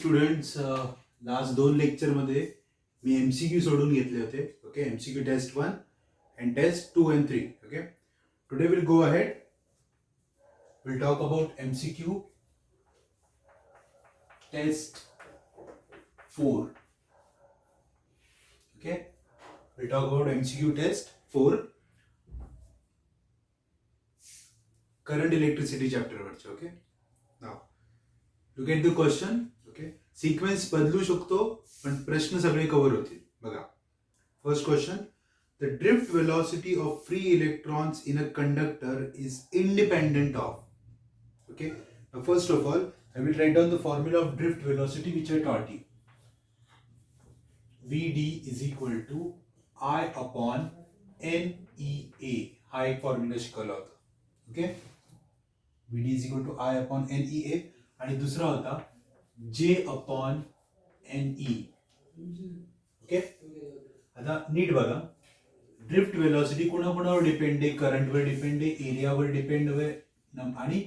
Students, last 2 लेक्चरमध्ये मी MCQ सोडून घेतले होते. Okay, MCQ test 1 and test 2 and 3. Okay, today we'll go ahead. We'll talk about MCQ test 4. Okay, we'll talk about MCQ test 4 current electricity chapter वरचे. Okay, now look at the question. Okay, sequence बदलू शकतो पण प्रश्न सगळे cover होतील. बघा, first question, the drift velocity of free electrons in a conductor is independent of. Okay, now first of all I will write down the formula of drift velocity which I taught you. Vd is equal to I upon NEA. हा एक formula शिकवला होता. Okay, Vd is equal to I upon NEA आणि दुसरा होता J upon NE. Okay, आता नीट बघा, drift velocity कोणाकोणावर depend आहे? करंटवर डिपेंड आहे, एरियावर डिपेंड आहे आणि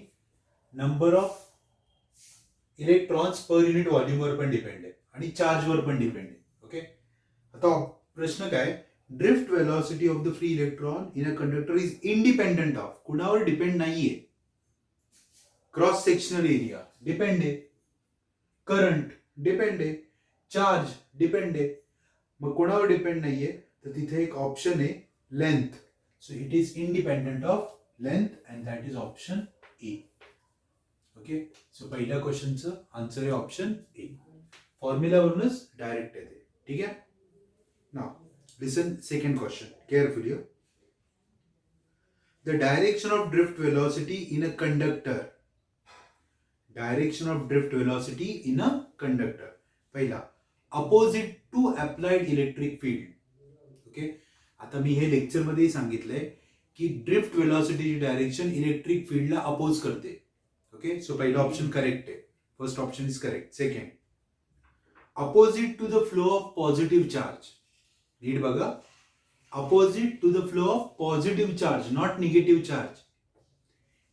number of electrons per unit व्हॉल्यूमवर पण डिपेंड आहे आणि चार्जवर पण डिपेंड आहे. ओके, आता प्रश्न काय? Drift velocity of the free electron in a conductor is independent of. कुणावर डिपेंड नाहीये? क्रॉस सेक्शनल एरिया डिपेंड आहे, करंट डिपेंड आहे, चार्ज डिपेंड आहे. मग कोणावर डिपेंड नाहीये? तर तिथे एक ऑप्शन आहे length. So it is independent of length and that is option A. Okay, so पहिल्या क्वेश्चनचं आन्सर आहे ऑप्शन ए. फॉर्म्युलावरूनच डायरेक्ट येते. ठीक आहे. Now listen second question carefully. The direction of drift velocity in a conductor. Direction of drift velocity in a conductor. पहिला, opposite to applied electric field. Okay, आता मी हे लेक्चर मध्ये सांगितलंय की ड्रिफ्ट वेलोसिटीची डायरेक्शन इलेक्ट्रिक फील्डला अपोज करते. ओके, सो पहिला ऑप्शन करेक्ट आहे. First option is correct. Second, opposite to the flow of positive charge. नीट बघा, opposite to the flow of positive charge, not negative charge.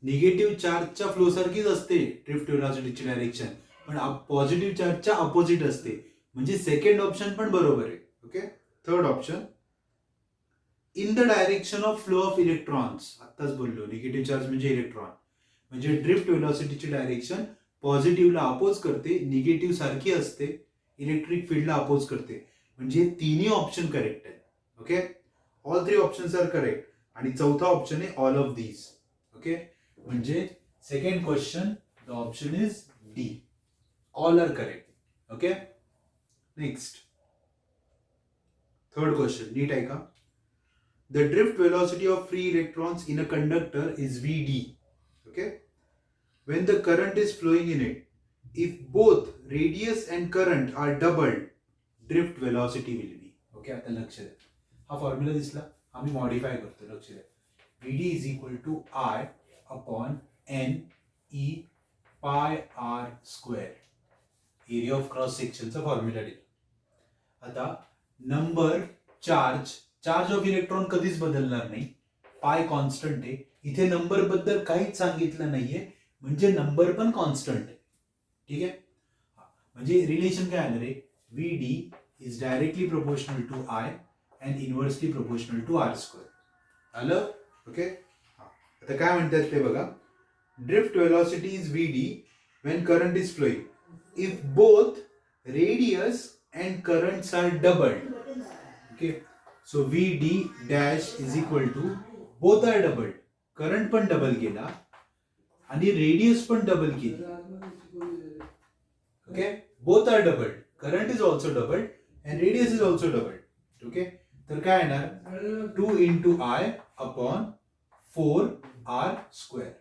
Negative चार्जच्या flow सारखीच असते drift वेलोसिटीची डायरेक्शन, पण पॉझिटिव्ह चार्जच्या अपोजिट असते. म्हणजे सेकंड ऑप्शन पण बरोबर आहे. Okay, third option, in the direction of flow of electrons. आत्ताच बोललो, निगेटिव्ह चार्ज म्हणजे इलेक्ट्रॉन. म्हणजे ड्रिफ्ट वेलोसिटीची डायरेक्शन पॉझिटिव्हला अपोज करते, निगेटिव्ह सारखी असते, इलेक्ट्रिक फील्डला अपोज करते. म्हणजे तिन्ही ऑप्शन करेक्ट आहेत. Okay, all three options are correct. आणि चौथा ऑप्शन आहे ऑल ऑफ दीज. ओके, म्हणजे second question the option is D, all are correct. Okay, next third question नीट आहे का? The drift velocity of free electrons in a conductor is Vd. Okay, when the current is flowing in it, if both radius and current are doubled, drift velocity will be. Okay, आता लक्ष द्या, हा formula दिसला, आम्ही modify करतो. लक्ष द्या, Vd is equal to I upon N E pi R square. Area of cross सेक्शनचा फॉर्म्युला दिला. आता नंबर, चार्ज ऑफ इलेक्ट्रॉन कधीच बदलणार नाही, पाय कॉन्स्टंट आहे. इथे नंबर बद्दल काहीच सांगितलं नाहीये, म्हणजे नंबर पण कॉन्स्टंट आहे. ठीक आहे, म्हणजे रिलेशन काय आलं रे? Vd is directly proportional to I and inversely proportional to R square. आलं? ओके, आता काय म्हणतात ते बघा. Drift velocity is Vd when current is flowing if both radius and currents are doubled. Okay, so Vd dash is equal to both are doubled. Current पण double केला आणि radius पण डबल केली. Okay, both are doubled. Current is also doubled and radius is also doubled. Okay, तर काय येणार? 2 into I upon 4 R square.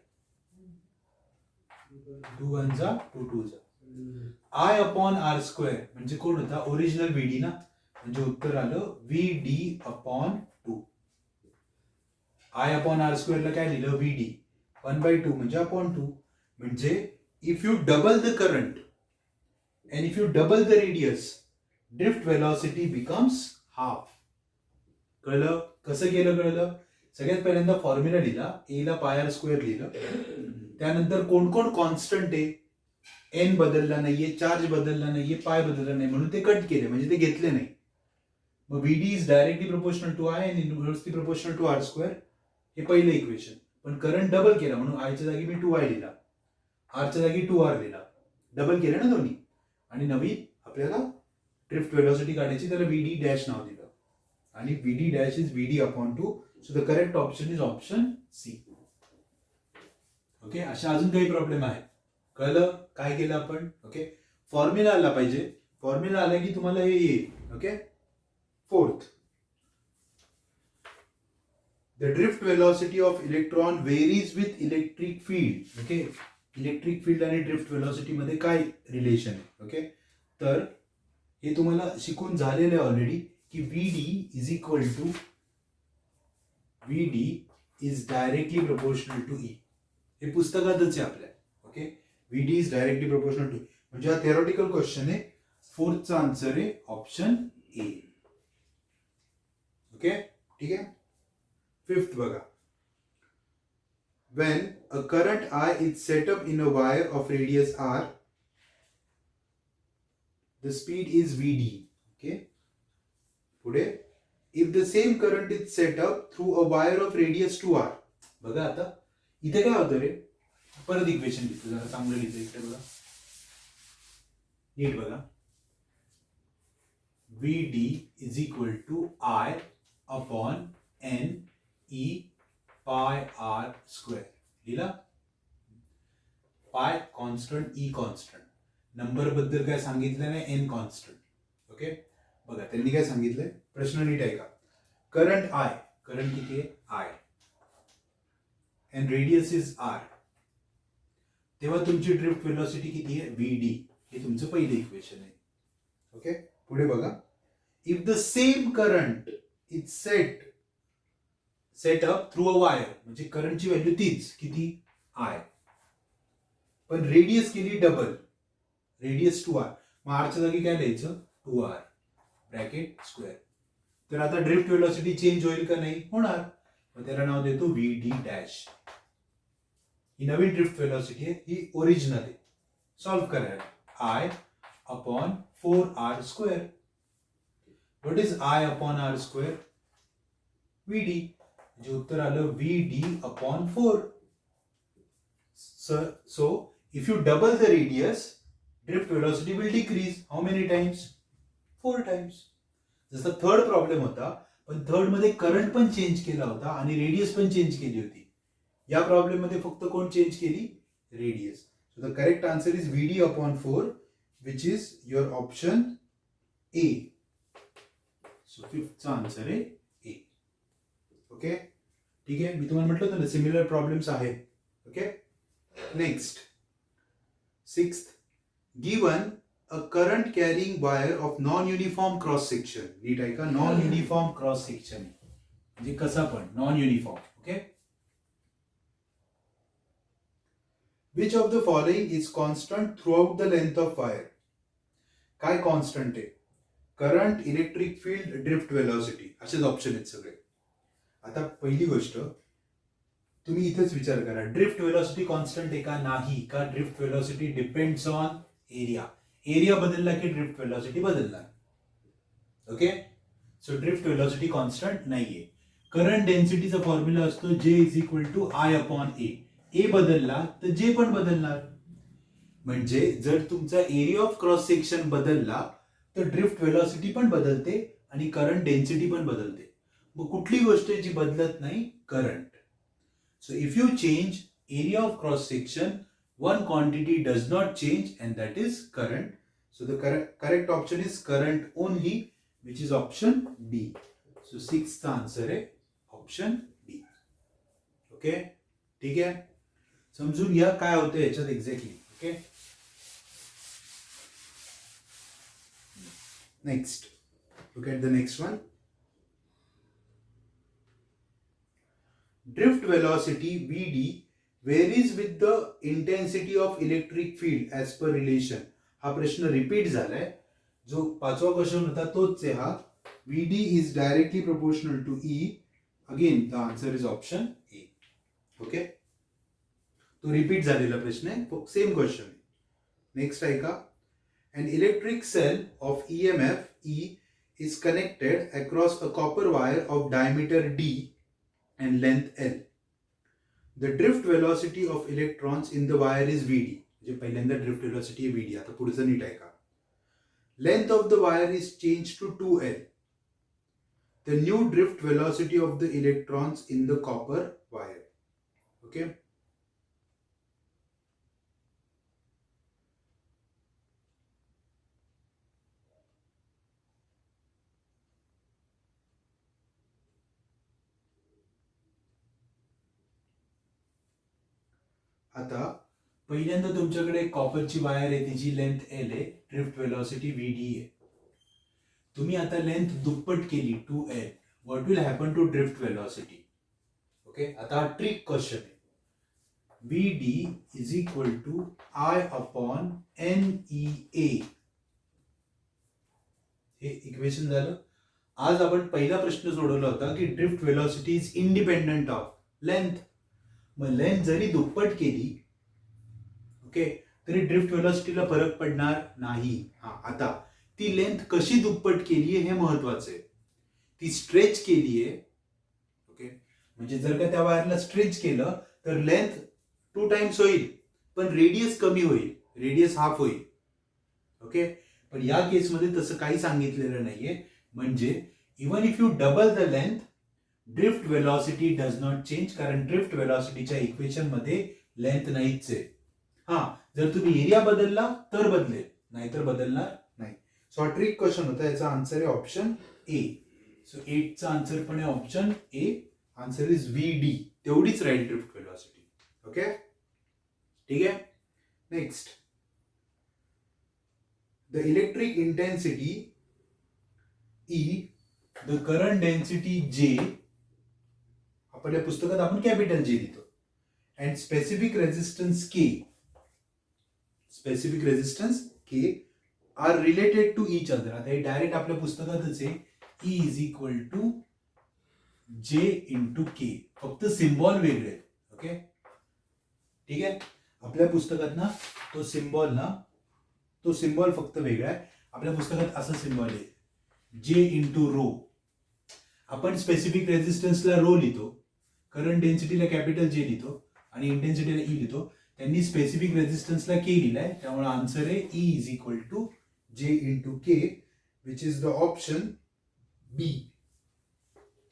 2 1 जा 2 2 जा. I upon R square म्हणजे कोण होता? ओरिजिनल Vd ना. म्हणजे उत्तर आलं Vd upon 2. I upon R square ला काय लिहिलं? Vd 1/2 म्हणजे upon 2. म्हणजे if you double the current and if you double the radius, drift velocity becomes half. कळलं? कसं केलं कळलं? सगळ्यात पहिल्यांदा फॉर्म्युला लिहिला, ए ला पाय आर स्क्वेअर लिहिलं. त्यानंतर कोण कोण कॉन्स्टंट आहे? एन बदलला नाहीये, चार्ज बदलला नाहीये, पाय बदलला नाही, म्हणून ते कट केले, म्हणजे ते घेतले नाही. मग V D is directly proportional to I and inversely proportional to R square. हे पहिलं इक्वेशन. पण करंट डबल केला म्हणून आयच्या जागी मी 2i लिहिला, आरच्या जागी 2r लिहिला. डबल केले ना दोन्ही. आणि नवीन आपल्याला ड्रिफ्ट वेलोसिटी काढायची, त्याला व्हीडी डॅश नाव दिलं. आणि V D dash is V D upon 2. So the correct option is option C. Okay, अशा अजून काही प्रॉब्लेम आहेत? कळलं काय केलं आपण? ओके, फॉर्म्युला आला पाहिजे. फॉर्म्युला आला की तुम्हाला हे येईल. Okay, fourth, the drift velocity of electron varies with electric field. Okay, electric field आणि ड्रिफ्ट वेलोसिटी मध्ये काय रिलेशन आहे? ओके, तर हे तुम्हाला शिकून झालेलं आहे ऑलरेडी की V D is equal to V D is directly proportional to E. हे पुस्तकातच आहे आपल्या. Okay, V D is directly proportional to. म्हणजे हा थेरोटिकल क्वेश्चन आहे. फोर्थचा आन्सर आहे ऑप्शन ए. ओके, ठीक आहे. फिफ्थ बघा, when a current I is set up in a wire of radius r, the speed is vd. Okay, पुढे, if the same current is set up through a wire of radius 2r. बघा आता इथे काय होतं रे, परत equation लिहितो, जरा चांगलं लिहितो. इकडे बघा, नीट बघा. vd is equal to I upon n e pi r square. लिहिला. Pi constant, E constant. Number बद्दल काय सांगितलं नाही, एन कॉन्स्टंट. ओके, बघा त्यांनी काय सांगितलंय, प्रश्न नीट आहे का. करंट आय, करंट किती आहे I, and radius is r. तेव्हा तुमची ड्रिफ्ट वेलोसिटी किती आहे व्हीडी. हे तुमचं पहिलं इक्वेशन आहे. ओके, पुढे बघा, if the same current is set up through a wire, म्हणजे करंटची व्हॅल्यू तीच, किती आय, पण रेडियस केली डबल, रेडियस 2r. मग आरच्या जागी काय लिहायचं, 2r ब्रॅकेट स्क्वेअर. तर आता ड्रिफ्ट वेलोसिटी चेंज होईल का नाही, होणार. मग त्याला नाव देतो व्हीडी डॅश. ही नवीन ड्रिफ्ट वेलोसिटी आहे, ही ओरिजिनल आहे. सॉल्व्ह करायला I upon 4r square. What is I upon R square, V D. म्हणजे उत्तर आलं V D upon 4. So if you double the radius, drift velocity will decrease. How many times, 4 times. जसा third problem होता, पण third मध्ये current पण change केला होता आणि रेडियस पण चेंज केली होती. या प्रॉब्लेम मध्ये फक्त कोण चेंज केली, radius. So the correct answer is V D upon 4, which is your option A. So फिफ्थचा आन्सर आहे ए. ओके, ठीक आहे. मी तुम्हाला म्हटलं होतं ना सिमिलर प्रॉब्लेम्स आहेत. Okay, next, sixth, given a current carrying wire of non uniform cross section. नीट आहे का, नॉन युनिफॉर्म क्रॉस सेक्शन म्हणजे कसा पण non uniform. Okay, which of the following is constant throughout the length of wire. काय constant आहे, current, electric field, drift velocity, असेच option आहेत सगळे. आता पहिली गोष्ट तुम्ही इथेच विचार करा, ड्रिफ्ट वेलोसिटी कॉन्स्टंट आहे का नाही, का drift velocity depends on area. Area बदलला की ड्रिफ्ट वेलोसिटी बदलणार. Okay, so drift velocity constant नाहीये. करंट डेन्सिटीचा फॉर्म्युला असतो J is equal to I upon A. A बदलला तर जे पण बदलणार. म्हणजे जर तुमचा एरिया ऑफ क्रॉस सेक्शन बदलला तर ड्रिफ्ट वेलोसिटी पण बदलते आणि करंट डेन्सिटी पण बदलते. मग कुठली गोष्ट जी बदलत नाही, current. So if you change area of cross section, one quantity does not change and that is current. So the correct option is current only, which is option B. So sixth answer है option B. Okay, ठीक है. समजून घ्या काय होतं याच्यात exactly. Okay, next, look at the next one. Drift velocity Vd varies with the intensity of electric field as per relation. हा प्रश्न रिपीट झालाय. जो पाचवा क्वेश्चन होता तोच आहे हा. Vd is directly proportional to E. Again the answer is option A. Okay, तो रिपीट झालेला प्रश्न आहे, सेम क्वेश्चन आहे. नेक्स्ट ऐका. An electric cell of EMF E is connected across a copper wire of diameter d and length L. The drift velocity of electrons in the wire is Vd. म्हणजे पहिल्यांदा drift velocity आहे Vd. आता पुढचं नीट ऐका. Length of the wire is changed to 2L. The new drift velocity of the electrons in the copper wire. Okay. आता पहिल्यांदा तुमच्याकडे कॉपरची wire आहे, तिची लेंथ एल आहे, ड्रिफ्ट वेलॉसिटी व्हीडी आहे. तुम्ही आता लेंथ दुप्पट केली 2L. What will happen to drift velocity? Okay, आता हा ट्रिक क्वेश्चन आहे. VD is equal to I upon NEA. हे इक्वेशन झालं. आज आपण पहिला प्रश्न सोडवला होता की drift velocity is independent of length. मग लेंथ जरी दुप्पट केली, ओके, तरी ड्रिफ्ट वेलॉसिटीला फरक पडणार नाही. आता ती लेंथ कशी दुप्पट केली आहे हे महत्वाचं आहे. ती स्ट्रेच केली आहे. ओके, म्हणजे जर का त्या वायरला स्ट्रेच केलं तर लेंथ 2 टाइम्स होईल, पण रेडियस कमी होईल, रेडियस हाफ होईल. ओके, पण या केसमध्ये तसं काही सांगितलेलं नाहीये. म्हणजे even if you double the length, drift velocity does not change, कारण ड्रिफ्ट वेलॉसिटीच्या इक्वेशन मध्ये लेंथ नाहीच आहे. जर तुम्ही एरिया बदलला तर बदलेल, नाहीतर बदलणार नाही. सो हा ट्रिक क्वेश्चन होता. याचा आन्सर आहे ऑप्शन ए. सो 8 चा आन्सर पण आहे option A. Answer is VD. तेवढीच राहील ड्रिफ्ट वेलॉसिटी. ओके, ठीक आहे. Next, the electric intensity E, the current density J, आपल्या पुस्तकात आपण कॅपिटल जे लिहितो, and specific resistance K, specific resistance K are related to each other. आता हे डायरेक्ट आपल्या पुस्तकातच आहे. E is equal to J into K, फक्त सिम्बॉल वेगळे. ओके, ठीक आहे. आपल्या पुस्तकात ना तो सिम्बॉल फक्त वेगळा आहे. आपल्या पुस्तकात असं सिम्बॉल आहे जे इंटू रो. आपण स्पेसिफिक रेजिस्टन्सला रो लिहितो, करंट डेन्सिटीला कॅपिटल जे लिहितो आणि इंटेन्सिटीला ई लिहितो. त्यांनी स्पेसिफिक रेजिस्टन्सला के लिहिलाय, त्यामुळे आन्सर आहे E is equal to J into K, which is the option B.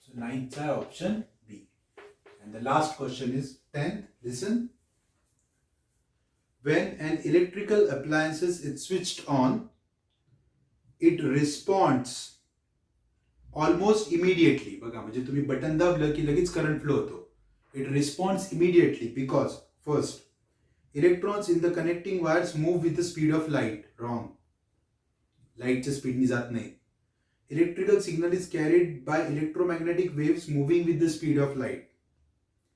So 9th चा option B. And the last question is 10th. Listen. When an electrical appliance is switched on, it responds almost immediately. बघा, म्हणजे तुम्ही button दाबलं की लगेच current flow होतो. It responds immediately because first, electrons in the connecting wires move with the speed of light. Wrong. Lightच्या स्पीडनी जात नाही. Electrical signal is carried by electromagnetic waves moving with the speed of light.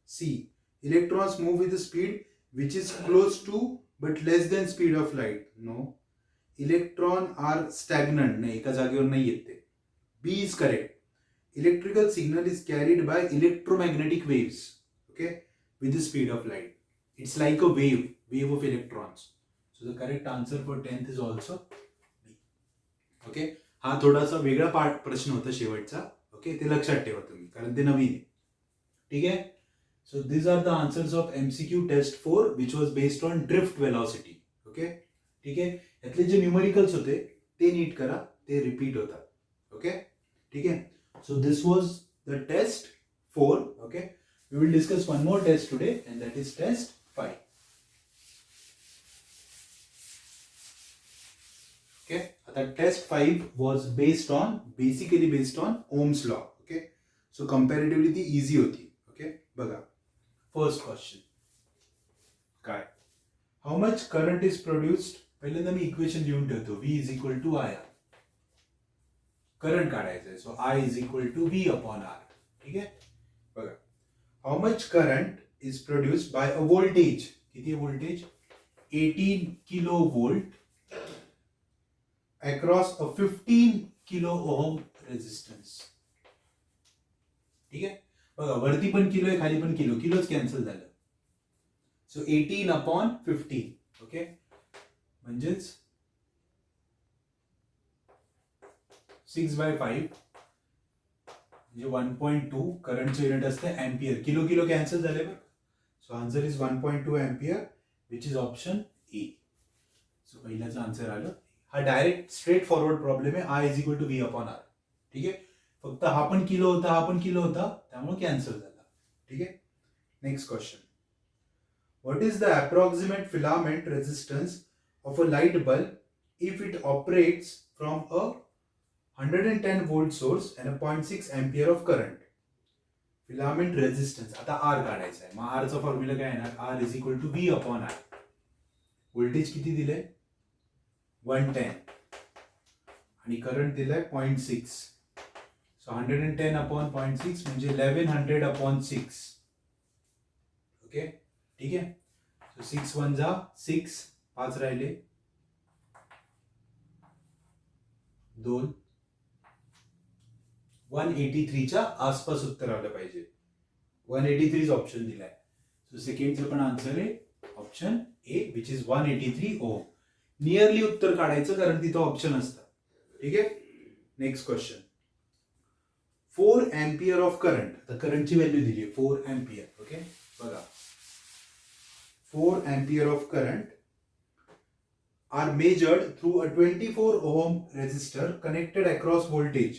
C. Electrons move with the speed which is close to but less than speed of light. No. Electron are stagnant. नाही, एका जागेवर नाही येत ते. B is correct. Electrical signal is carried by electromagnetic waves, okay, with the speed of light. It's like a wave of electrons. So the correct answer for 10th is also B. Okay. हा थोडासा वेगळा प्रश्न होता शेवटचा. Okay, ते लक्षात ठेवा तुम्ही, कारण ते नवीन आहे. ठीक आहे. So these are the answers of MCQ test 4 which was based on drift velocity. Okay, ठीक आहे. यातले जे न्यूमेरिकल्स होते ते नीट करा, ते रिपीट होतात. ओके, ठीक आहे. So this was the test 4. Okay, we will discuss one more test today and that is test 5. Okay, आता test 5 was basically based on Ohm's law. Okay, so comparatively ती easy होती. Okay, बघा. First question. काय? How much current is produced? पहिल्यांदा मी equation लिहून ठेवतो. V is equal to IR. Current काढायचं आहे. So I is equal to V upon R. ठीक आहे? बघा. How much current is produced by a voltage? किती आहे voltage? 18 kilovolt across a 15 kilo ohm resistance. ठीक आहे? बघा, वरती पण किलो आहे, खाली पण किलोच कॅन्सल झालं. So 18 upon 15. ओके, म्हणजेच 6/5 म्हणजे 1.2 करंटचे युनिट असते एम्पियर. किलो किलो कॅन्सल झाले बरं. So answer is 1.2 ampere which is option A. So पहिल्याचं आन्सर आलं. हा डायरेक्ट स्ट्रेट फॉरवर्ड प्रॉब्लेम आहे. I is equal to V/R. ठीक आहे. फक्त हा पण किलो होता, हा पण किलो होता, त्यामुळे कॅन्सल झाला. ठीक आहे. Next question. What is the approximate filament resistance of a light bulb if it operates from a 110 volt source and a 0.6 ampere of current? Filament resistance. आता R काढायचा आहे. मग R चा फॉर्म्युला काय येणार? R is equal to V/R. Voltage किती दिले? 110 आणि करंट दिलाय 0.6. सो 110 अपॉन 0.6 म्हणजे 1100 अपॉन 6. ओके, ठीक आहे. सो 6 1 जा 6, 5 राहिले 2. 183 च्या आसपास उत्तर आलं पाहिजे. 183 ऑप्शन दिलाय. सो सेकंडचं पण आन्सर आहे option A which is 183 ohm. Nearly उत्तर काढायचं कारण तिथं ऑप्शन असतात. ठीक आहे. Next question. 4 ampere of current. आता करंटची व्हॅल्यू दिली आहे 4 एम्पियर. ओके, बघा 4 ampere of current are measured through a 24 ohm resistor connected across voltage.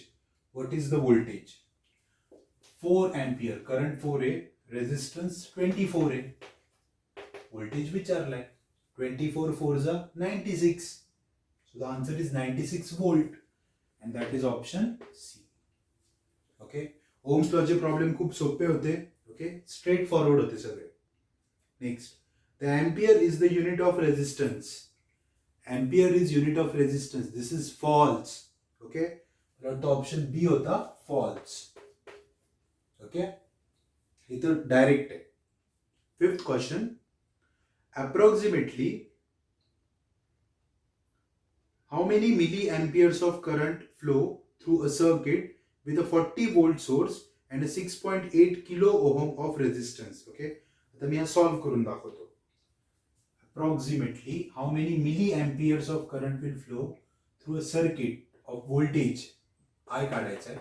What is the voltage? 4 ampere current 4 है, resistance 24 है. Voltage विचारलाय. 24 4 जा 96. So the answer is 96 volt and that is option C. Okay, Ohm's law चे problem खूप सोपे होते. Okay, straight forward होते सगळे. Next. The ampere is the unit of resistance. Ampere is unit of resistance. This is false. Okay. तो option B होता false. Okay. इधर direct है. Fifth question. Approximately how many milliamperes of current flow through a circuit with a 40 volt source and a 6.8 kilo ohm of resistance? Okay. आता मी solve करून दाखवतो. Approximately how many milliamperes of current will flow through a circuit of voltage I काढायचा आहे.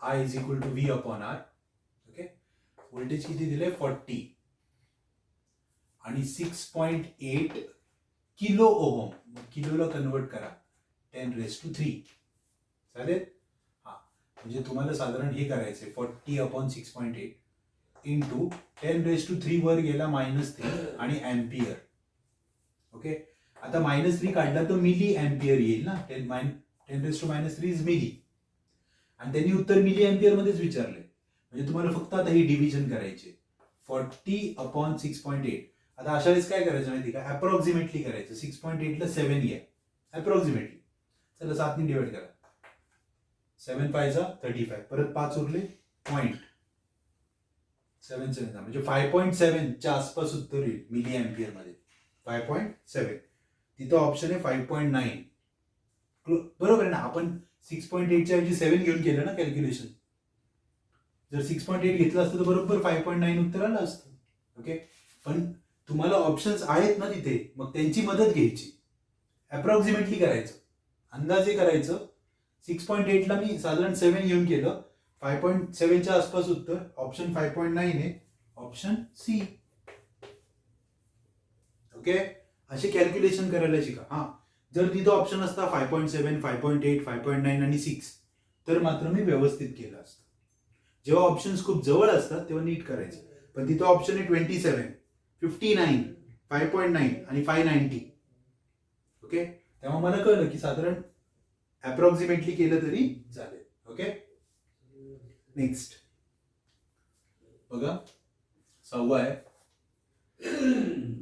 I is equal to V/R. Okay, voltage किती दिले? 40 आणि 6.8 kilo ohm. किलोला convert करा 10⁻³ चालेल. हा म्हणजे तुम्हाला साधारण हे करायचंय 40/6.8 इंटू 10⁻³ वर गेला -3 आणि एम्पियर. ओके, आता -3 काढला तर मिली एम्पियर येईल ना. 10⁻³ इज मिली आणि त्यांनी उत्तर मिली एम्पियर मध्येच विचारले. म्हणजे तुम्हाला फक्त आता ही डिव्हिजन करायची 40/6.8. आता अशा वेळेस काय करायचं माहिती का? अप्रॉक्सिमेटली करायचं. 6.8 ला 7 घ्या अप्रॉक्सिमेटली. चला 7 ने डिवाइड करा. 7 5 जा 35. परत 5 उरले 0.77 म्हणजे 5.7 च्या आसपास उत्तर येईल मिली एम्पियर मध्ये. 5.7. तिथं ऑप्शन आहे 5.9. बरोबर आहे ना. आपण 6.8 च्या ऐवजी 7 घेऊन केलं ना कॅल्क्युलेशन. जर 6.8 घेतलं असतं तर बरोबर 5.9 उत्तर आलं असतं. ओके, पण तुम्हाला ऑप्शन्स आहेत ना तिथे, मग त्यांची मदत घ्यायची. अप्रॉक्सिमेटली करायचं, अंदाजे करायचं. 6.8 ला मी साधारण 7 घेऊन केलं. 5.7 च्या आसपास उत्तर. ऑप्शन 5.9 आहे, ऑप्शन सी. ओके, असे कॅल्क्युलेशन करायला शिका. हा, जर तिथं ऑप्शन असता 5.7, 5.8, 5.9 आणि 6 तर मात्र मी व्यवस्थित केलं असतं. जेव्हा ऑप्शन्स खूप जवळ असतात तेव्हा नीट करायचं. पण तिथं ऑप्शन आहे 27, 59, 5.9 आणि 590. ओके, तेव्हा मला कळलं की साधारण अप्रॉक्सिमेटली केलं तरी चालेल. ओके, नेक्स्ट बघा 6वा आहे.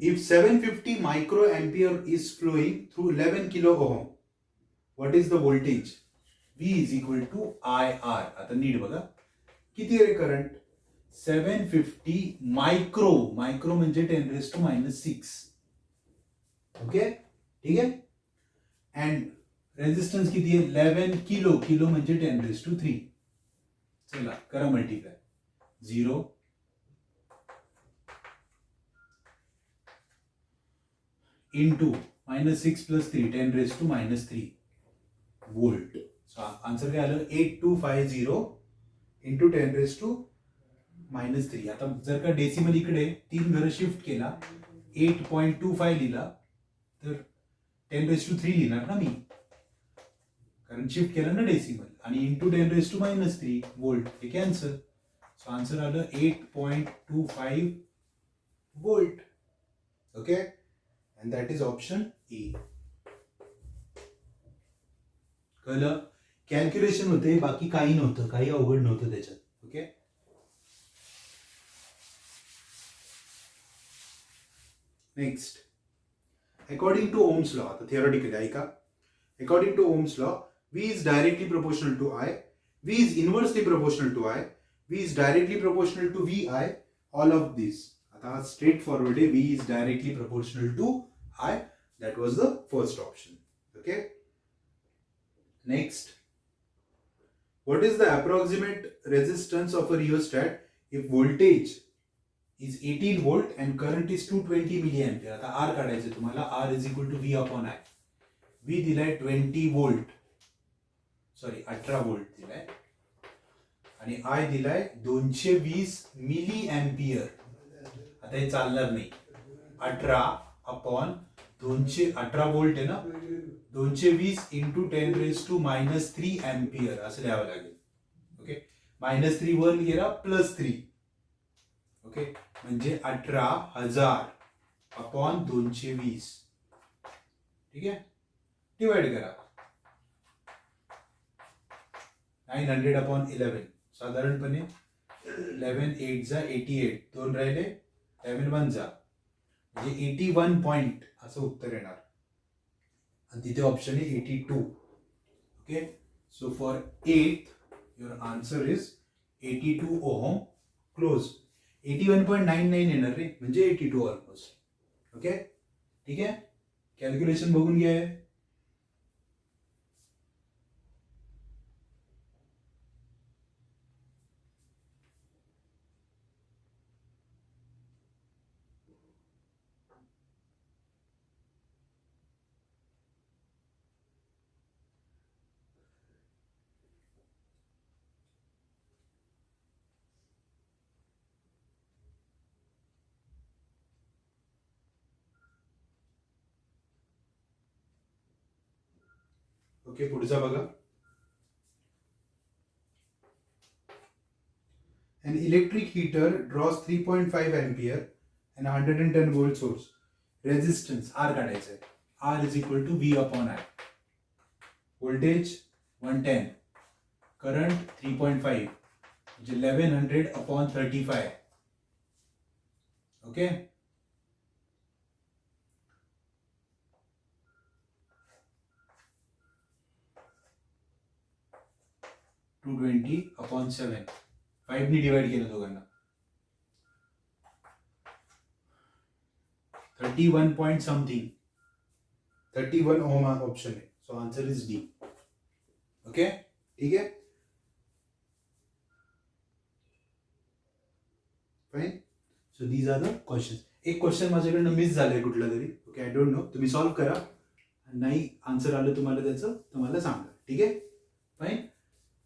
If 750 microampere is flowing through 11 kilo ohm, what is the voltage? V is equal to IR. आता नीट बघा किती आहे करंट? 750 मायक्रो. मायक्रो म्हणजे 10⁻⁻6. ओके, ठीक आहे. अँड रेजिस्टन्स किती आहे? 11 किलो. किलो म्हणजे 10⁻³ चला करा multiply. 0 into -6 + 3 10⁻³ volt. So answer काय आलं 8250 × 10⁻³ आता जर का डेसिमल इकडे 3 घरं शिफ्ट केला 8.25 लिहिला तर 10⁻³ लिहिणार ना मी, कारण शिफ्ट केलं ना डेसिमल, आणि × 10⁻³ वोल्ट हे कॅन्सल. सो आन्सर आलं 8.25 volt. Okay, and that is option ए. कळलं? कॅल्क्युलेशन होते, बाकी काही नव्हतं, काही अवघड नव्हतं त्याच्यात. Okay, next. According to Ohm's law, आता थिअरॉटिकली ऐका. According to Ohm's law, V is directly proportional to I, V is inversely proportional to I, V is directly proportional to VI, all of these. आता straight forward V is directly proportional to I. That was the first option. Okay. Next. What is the approximate resistance of a rheostat if voltage is 18 volt and current is 220 milliampere? आता R काढायचं तुम्हाला. R is equal to V upon I. V दिलाय 20 volt. Sorry 18 volt दिलाय आणि I दिलाय 220 milli ampere. आता हे चालणार नाही. 18 वोल्ट आहे ना, 220 × 10⁻³ एम्पियर असं लिहावं लागेल. ओके, -3 वर गेला +3. ओके, म्हणजे 18,000/220. ठीक आहे, डिवाइड करा 900/11. साधारणपणे 11 8 जा 88, 2 राहिले 11 1 जा, म्हणजे 81 पॉइंट असं उत्तर येणार. आणि तिथे ऑप्शन आहे 82. Okay, so for 8th your answer is 82 ohm. Close. 81.99 येणार रे, म्हणजे 82 ऑलमोस्ट. ओके, ठीक आहे, कॅल्क्युलेशन बघून घ्या. ओके, पुढचा बघा. An electric heater draws 3.5 ampere and 110 volt source. Resistance R काढायचं आहे. R is equal to V upon I. Voltage 110, current 3.5, म्हणजे 1100/35. ओके, (220/7). 5 ने डिवाइड केलं दोघांना. 31 पॉइंट समथिंग, 31 ओम ऑप्शन आहे. So answer is D. Okay, ठीक आहे, fine. So these are the question. एक क्वेश्चन माझ्याकडनं मिस झालंय कुठला तरी. ओके, आय डोंट नो, तुम्ही सॉल्व्ह करा. नाही आन्सर आलं तुम्हाला त्याचं तुम्हाला सांगा. ठीक आहे, fine.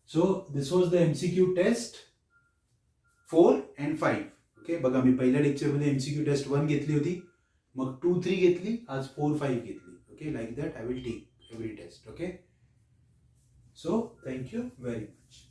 So this was the MCQ test 4 and 5. Okay, बघा मी पहिल्या लेक्चरमध्ये MCQ टेस्ट 1 घेतली होती, मग 2 3 घेतली, आज 4 5 घेतली. Okay, like that I will take every test. Okay, so thank you very much.